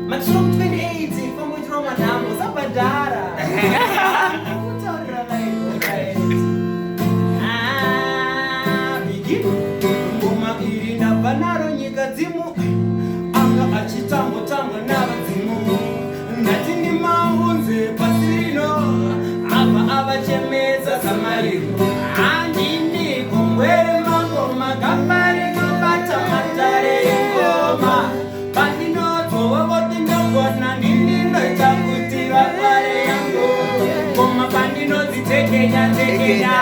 Matsuro 28 famwe drama namo sabadara. Kutaurira vai. Bigi ngoma iri nabanaro nyika dzimu anga achitambo tambo navadzimu ndati ni maunze pasirino ava avachemedza samariro andini kongwere mangoma gambare mabata matare engoma pandinodzova voti ndogona nini ndoita kuti vatware yangu ngoma pandinodzitekenya tekenya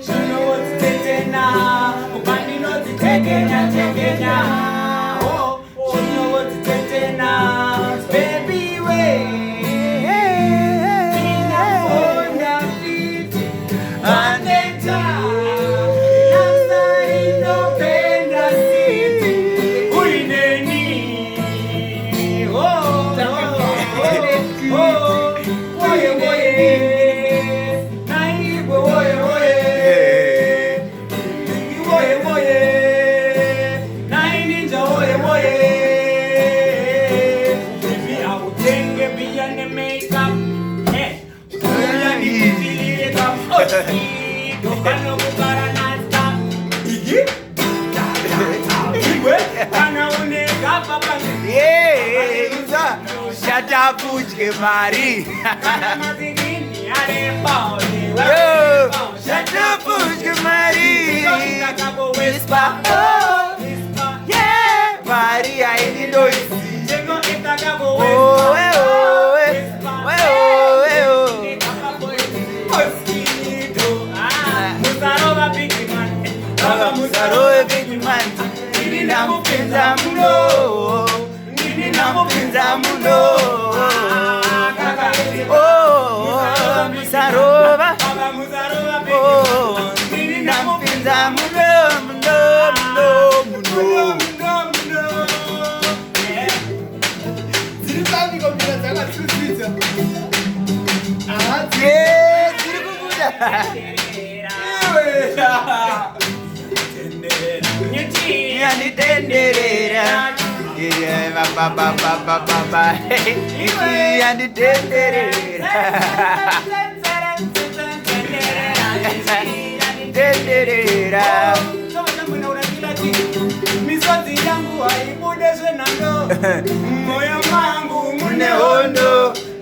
zvinovodzitetena pandinodzitekenya tekenya zvinovodzitetena baby way Chatapuche Mari. Chatapuche Mari. Whisper, oh, yeah, Mari, I need to see. Oh, oh, Musaro big man. Nina mpinza mno. Nina mpinza mno. Oh, Musarova. Oh, nina mpinza mno mno mno. Zirikani kompira dzakasvitsvitsa. Yeah, ziri kubuda. Yanditenderera. Yeah, ba. Yanditenderera. Tenderera. Misodzi yangu haibude zvenhando. Moyo mangu mune hondo.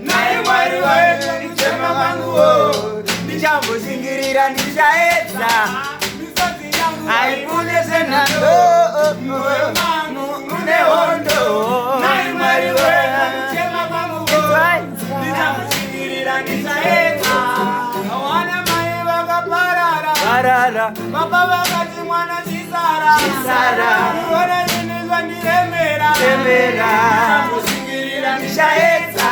Naye Mwari wetu ndichema manguwo. Ndichambosingirira ndichaedza. Misodzi yangu haibude zvenhando. moyo mangu mune hondo. naye Mwari wetu ndichema manguwo. Ndichambosingirira ndichaedza. Wana mai vakaparara. Baba vakati mwana chisara. Wana zvinhu zvandiremera. Ndichambosingirira ndichaedza.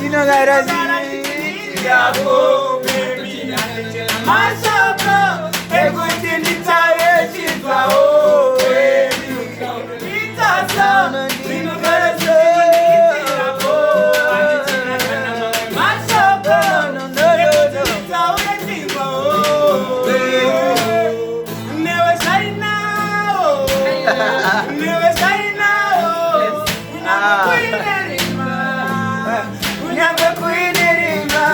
Inogara yako baby mashoko ekuti nditare chizwawo baby itaso inogara yako mashoko ekuti nditare chizwawo never say no never say no Unyambe kuinerima.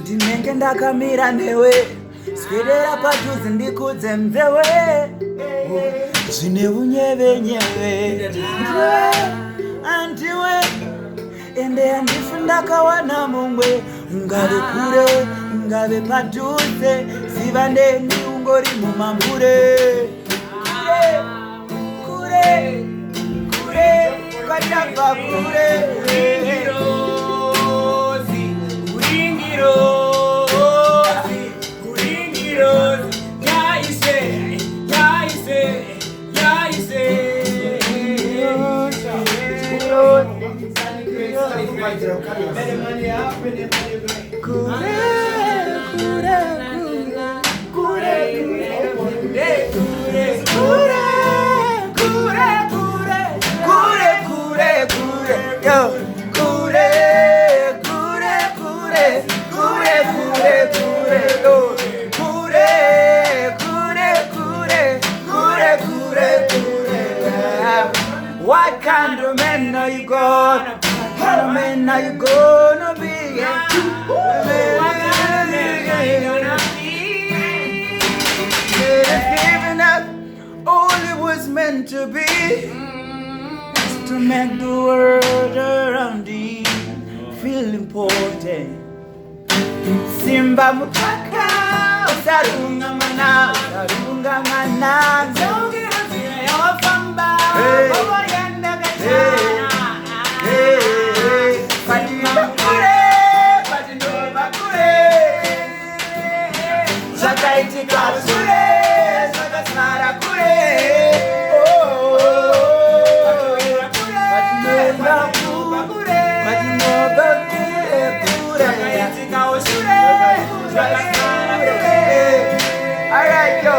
Ndinenge ndakamira newe, swedera padhuze ndikudze mzewe, zvine unyevenyewe andiwe ende handifu ndakawana mungwe, ungave kure ungave padhuze, ziva ndeni ungori mumambure. Kure kwatabva kure. Kure Now you gonna be giving up all it was meant to be, just to make the world around you feel important. Simba mupaka usarunga mana zongira zile wafamba oboyenda gachana Fatima kure Zakaiti kasure Zakasara kure Alright, yo.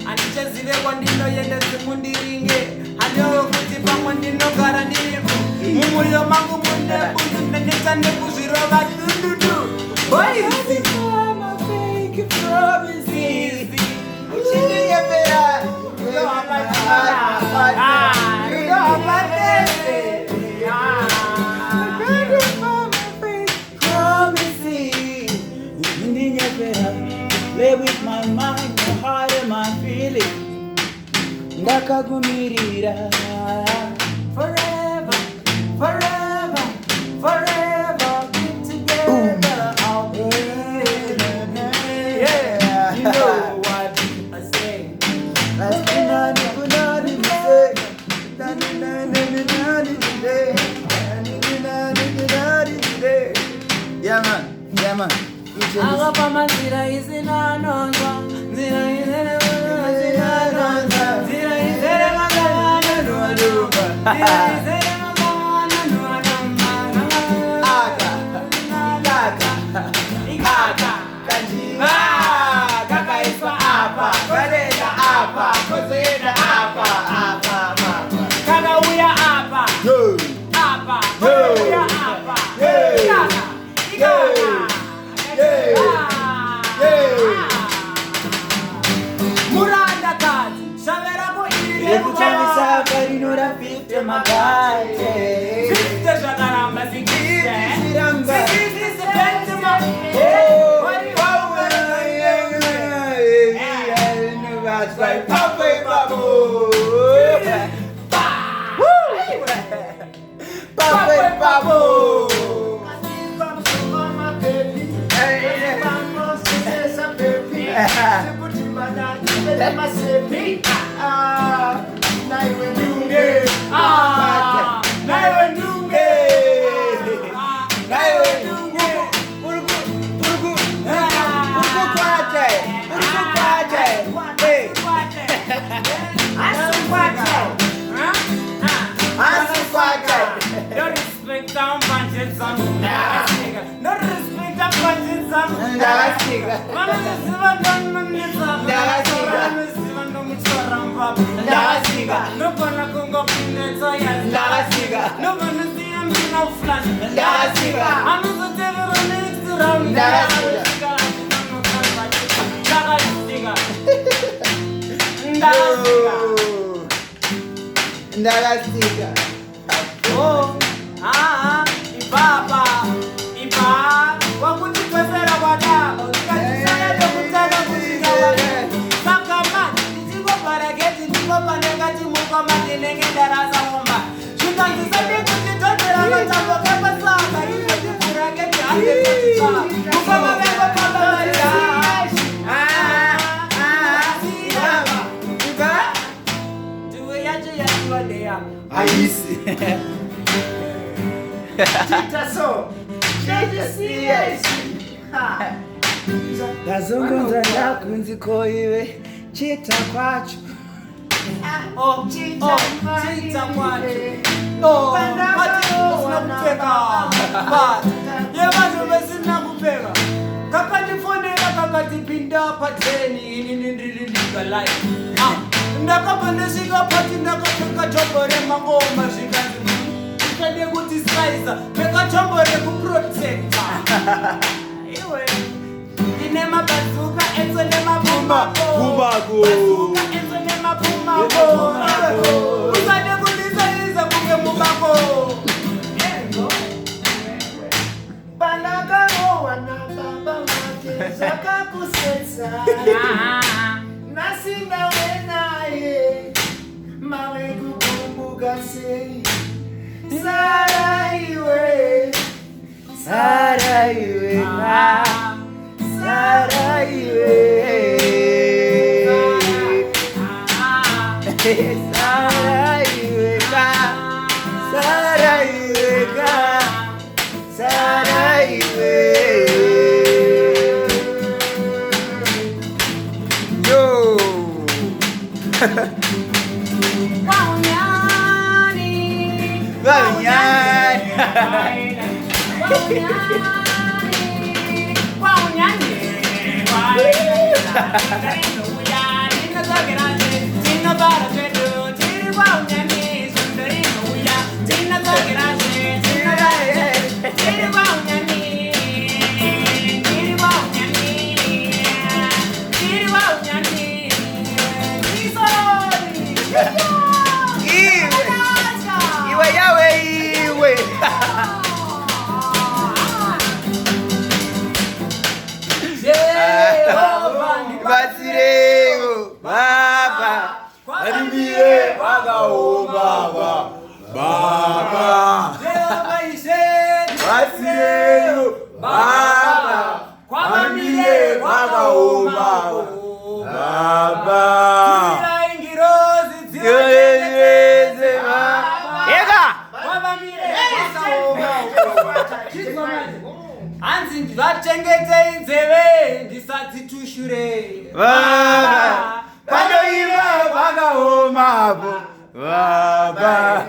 Andichazive kwandinoyenda simundiringe handiyo kuti pamwe ndinogara ndiripo mumwoyo mangu mune bundu ndandisa nekuzvirova dundudu Play with my mind, my heart and my feelings. Ndakagumirira forever, forever, forever be together. Yeah, you know what I say. Yeah man, yeah man. Agapama zira izina nonza, zira izere nonza, zira izere magana nualuba, zira izere magana nuadamba, aga, igaka, kanjiva, kaka iswa apa, kodega apa, kozeda apa, kaka uya apa, apa, uya apa, igaka. Muranda kazi, shavera mo iri kuchavisa karinura fite magate. Fite jakaramba zikiste. Zikiste sepente ma. Wari wawe. Nuvas vai papai babu. Papai babu. Ndagasiga. Oh, ibaba, wakuti kwezera wadabo, katisaya dokutana kushika wale. Sakama, nitigo parageti, nitigo panegati muka matinenge darasa umba. Shutangizade kutitotera matambo kepa saka, nitigo parageti, ande kutisa. Mukama bego pamba maria. Aisi. Chita so. Chita serious. Dazungunza ndakunzi koiwe chita kwacho. chita kwacho pati usina kupfeka yevanhu vesina kupfeka kakandifonera kakatipinda pateni inini ndirilinga life ndakabva ndasvika pati ndakapfeka tombo remangoma zvikanzi ikade kuti saiza pfeka tombo rekuprotecta iwe ine mabhazuka enzo nemabumako enzo nemabumako usade kundisaiza kunge mubako Panakarowana baba wake zakakusetsa nasinga wenaye mawe kukumbuka sei Sara iwe Sara iwe Sara iwe Sara iwe Sara iwe Sara iwe yo iwe yawe iwe Batireo baba Adimire baba Batireo baba Adimire baba hanzi vachengetei nzeve ndisati tushure Baba, panoimba vakaoma baba